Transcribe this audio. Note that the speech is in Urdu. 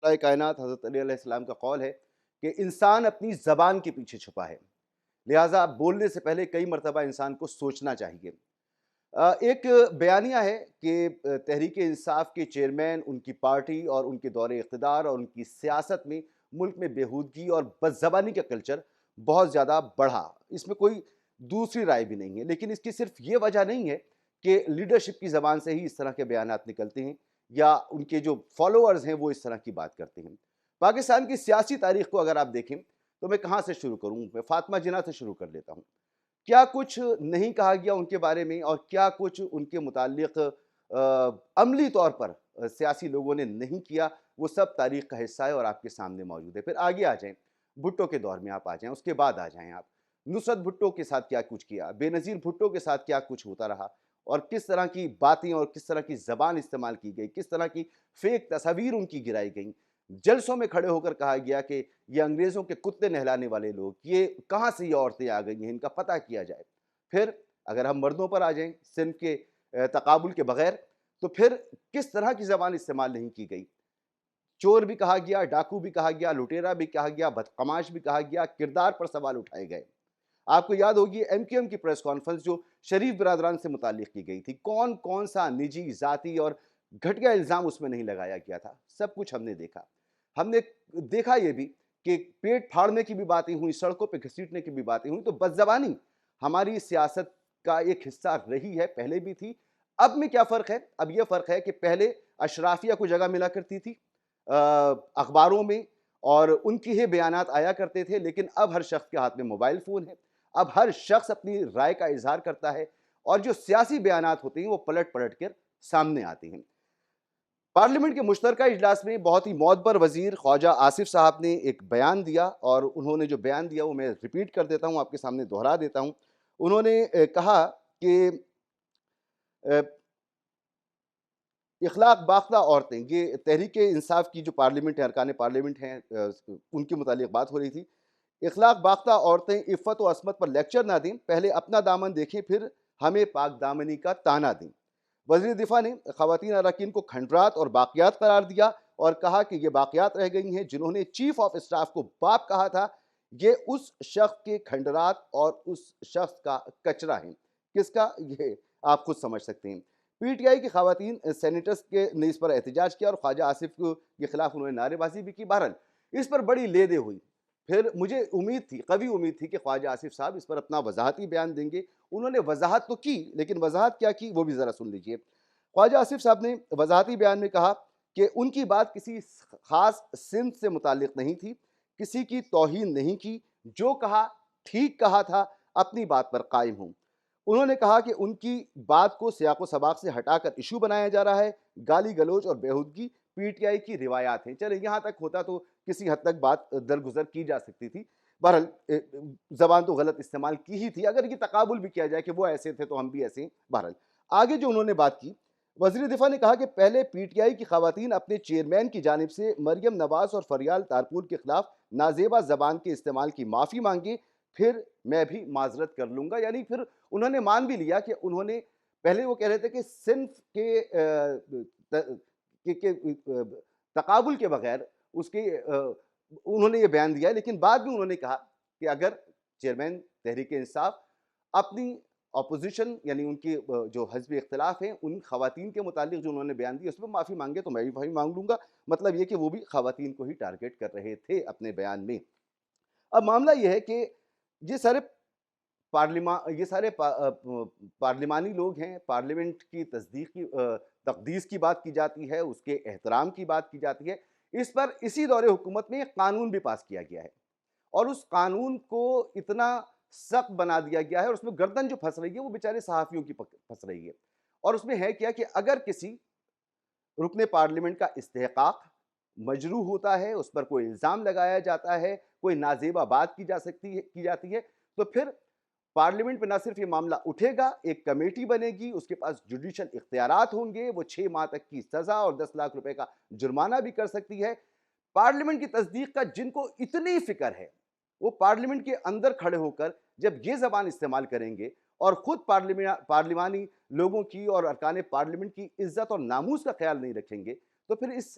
خالقہ کائنات حضرت علی علیہ السلام کا قول ہے کہ انسان اپنی زبان کے پیچھے چھپا ہے، لہٰذا بولنے سے پہلے کئی مرتبہ انسان کو سوچنا چاہیے۔ ایک بیانیہ ہے کہ تحریک انصاف کے چیئرمین، ان کی پارٹی اور ان کے دور اقتدار اور ان کی سیاست میں ملک میں بےہودگی اور بدزبانی کا کلچر بہت زیادہ بڑھا، اس میں کوئی دوسری رائے بھی نہیں ہے، لیکن اس کی صرف یہ وجہ نہیں ہے کہ لیڈرشپ کی زبان سے ہی اس طرح کے بیانات نکلتے ہیں یا ان کے جو فالوورز ہیں وہ اس طرح کی بات کرتے ہیں۔ پاکستان کی سیاسی تاریخ کو اگر آپ دیکھیں تو میں کہاں سے شروع کروں؟ میں فاطمہ جناح سے شروع کر لیتا ہوں۔ کیا کچھ نہیں کہا گیا ان کے بارے میں اور کیا کچھ ان کے متعلق عملی طور پر سیاسی لوگوں نے نہیں کیا، وہ سب تاریخ کا حصہ ہے اور آپ کے سامنے موجود ہے۔ پھر آگے آ جائیں، بھٹو کے دور میں آپ آ جائیں، اس کے بعد آ جائیں آپ نصرت بھٹو کے ساتھ کیا کچھ کیا، بے نظیر بھٹو کے ساتھ کیا کچھ ہوتا رہا اور کس طرح کی باتیں اور کس طرح کی زبان استعمال کی گئی، کس طرح کی فیک تصاویر ان کی گرائی گئیں، جلسوں میں کھڑے ہو کر کہا گیا کہ یہ انگریزوں کے کتے نہلانے والے لوگ، یہ کہاں سے یہ عورتیں آ گئی ہیں، ان کا پتہ کیا جائے۔ پھر اگر ہم مردوں پر آ جائیں صنف کے تقابل کے بغیر، تو پھر کس طرح کی زبان استعمال نہیں کی گئی، چور بھی کہا گیا، ڈاکو بھی کہا گیا، لٹیرا بھی کہا گیا، بدقماش بھی کہا گیا، کردار پر سوال اٹھائے گئے۔ آپ کو یاد ہوگی ایم کیو ایم کی پریس کانفرنس جو شریف برادران سے متعلق کی گئی تھی، کون کون سا نجی، ذاتی اور گھٹیا الزام اس میں نہیں لگایا گیا تھا، سب کچھ ہم نے دیکھا۔ ہم نے دیکھا یہ بھی کہ پیٹ پھاڑنے کی بھی باتیں ہوئی، سڑکوں پہ گھسیٹنے کی بھی باتیں ہوئی، تو بدزبانی ہماری سیاست کا ایک حصہ رہی ہے، پہلے بھی تھی۔ اب میں کیا فرق ہے؟ اب یہ فرق ہے کہ پہلے اشرافیہ کو جگہ ملا کرتی تھی اخباروں میں اور ان کی ہی بیانات آیا کرتے تھے، لیکن اب ہر شخص کے ہاتھ میں موبائل فون ہے، اب ہر شخص اپنی رائے کا اظہار کرتا ہے اور جو سیاسی بیانات ہوتے ہیں وہ پلٹ پلٹ کر سامنے آتے ہیں۔ پارلیمنٹ کے مشترکہ اجلاس میں بہت ہی معتبر وزیر خواجہ آصف صاحب نے ایک بیان دیا اور انہوں نے جو بیان دیا وہ میں ریپیٹ کر دیتا ہوں، آپ کے سامنے دہرا دیتا ہوں۔ انہوں نے کہا کہ اخلاق باختہ عورتیں، یہ تحریک انصاف کی جو پارلیمنٹ ہے، ارکان پارلیمنٹ ہیں، ان کے متعلق بات ہو رہی تھی۔ اخلاق باختہ عورتیں عفت و عصمت پر لیکچر نہ دیں، پہلے اپنا دامن دیکھیں پھر ہمیں پاک دامنی کا تانا دیں۔ وزیر دفاع نے خواتین اراکین کو کھنڈرات اور باقیات قرار دیا اور کہا کہ یہ باقیات رہ گئی ہیں جنہوں نے چیف آف اسٹاف کو باپ کہا تھا، یہ اس شخص کے کھنڈرات اور اس شخص کا کچرا ہیں۔ کس کا؟ یہ آپ خود سمجھ سکتے ہیں۔ پی ٹی آئی کی خواتین سینیٹرز نے اس پر احتجاج کیا اور خواجہ آصف کے خلاف انہوں نے نعرے بازی بھی کی۔ بہرحال اس پر بڑی لیدے ہوئی۔ پھر مجھے امید تھی، قوی امید تھی کہ خواجہ آصف صاحب اس پر اپنا وضاحتی بیان دیں گے۔ انہوں نے وضاحت تو کی، لیکن وضاحت کیا کی وہ بھی ذرا سن لیجئے۔ خواجہ آصف صاحب نے وضاحتی بیان میں کہا کہ ان کی بات کسی خاص صنف سے متعلق نہیں تھی، کسی کی توہین نہیں کی، جو کہا ٹھیک کہا تھا، اپنی بات پر قائم ہوں۔ انہوں نے کہا کہ ان کی بات کو سیاق و سباق سے ہٹا کر ایشو بنایا جا رہا ہے، گالی گلوچ اور بےہودگی پی ٹی آئی کی روایات ہیں۔ چلے یہاں تک ہوتا تو کسی حد تک بات درگزر کی جا سکتی تھی، بہرحال زبان تو غلط استعمال کی ہی تھی، اگر یہ تقابل بھی کیا جائے کہ وہ ایسے تھے تو ہم بھی ایسے ہیں۔ بہرحال آگے جو انہوں نے بات کی، وزیر دفاع نے کہا کہ پہلے پی ٹی آئی کی خواتین اپنے چیئرمین کی جانب سے مریم نواز اور فریال تارپور کے خلاف نازیبا زبان کے استعمال کی معافی مانگی، پھر میں بھی معذرت کر لوں گا۔ یعنی پھر انہوں نے مان بھی لیا کہ انہوں نے پہلے وہ کہہ رہے تھے کہ صنف کے تقابل کے بغیر اس کے انہوں نے یہ بیان دیا، لیکن بعد میں انہوں نے کہا کہ اگر چیئرمین تحریک انصاف اپنی اپوزیشن یعنی ان کی جو حزب اختلاف ہیں ان خواتین کے متعلق جو انہوں نے بیان دیا اس میں معافی مانگے تو میں بھی معافی مانگ لوں گا، مطلب یہ کہ وہ بھی خواتین کو ہی ٹارگٹ کر رہے تھے اپنے بیان میں۔ اب معاملہ یہ ہے کہ یہ سارے پارلیمانی لوگ ہیں، پارلیمنٹ کی تقدیس کی بات کی جاتی ہے، اس کے احترام کی بات کی جاتی ہے۔ اس پر اسی دور حکومت میں ایک قانون بھی پاس کیا گیا ہے اور اس قانون کو اتنا سخت بنا دیا گیا ہے اور اس میں گردن جو پھنس رہی ہے وہ بیچارے صحافیوں کی پھنس رہی ہے۔ اور اس میں ہے کیا کہ اگر کسی رکن پارلیمنٹ کا استحقاق مجروح ہوتا ہے، اس پر کوئی الزام لگایا جاتا ہے، کوئی نازیبہ بات کی جاتی ہے، تو پھر پارلیمنٹ میں نہ صرف یہ معاملہ اٹھے گا، ایک کمیٹی بنے گی، اس کے پاس جوڈیشل اختیارات ہوں گے، وہ 6 ماہ تک کی سزا اور 10 لاکھ روپے کا جرمانہ بھی کر سکتی ہے۔ پارلیمنٹ کی تصدیق کا جن کو اتنی فکر ہے وہ پارلیمنٹ کے اندر کھڑے ہو کر جب یہ زبان استعمال کریں گے اور خود پارلیمانی لوگوں کی اور ارکان پارلیمنٹ کی عزت اور ناموس کا خیال نہیں رکھیں گے تو پھر اس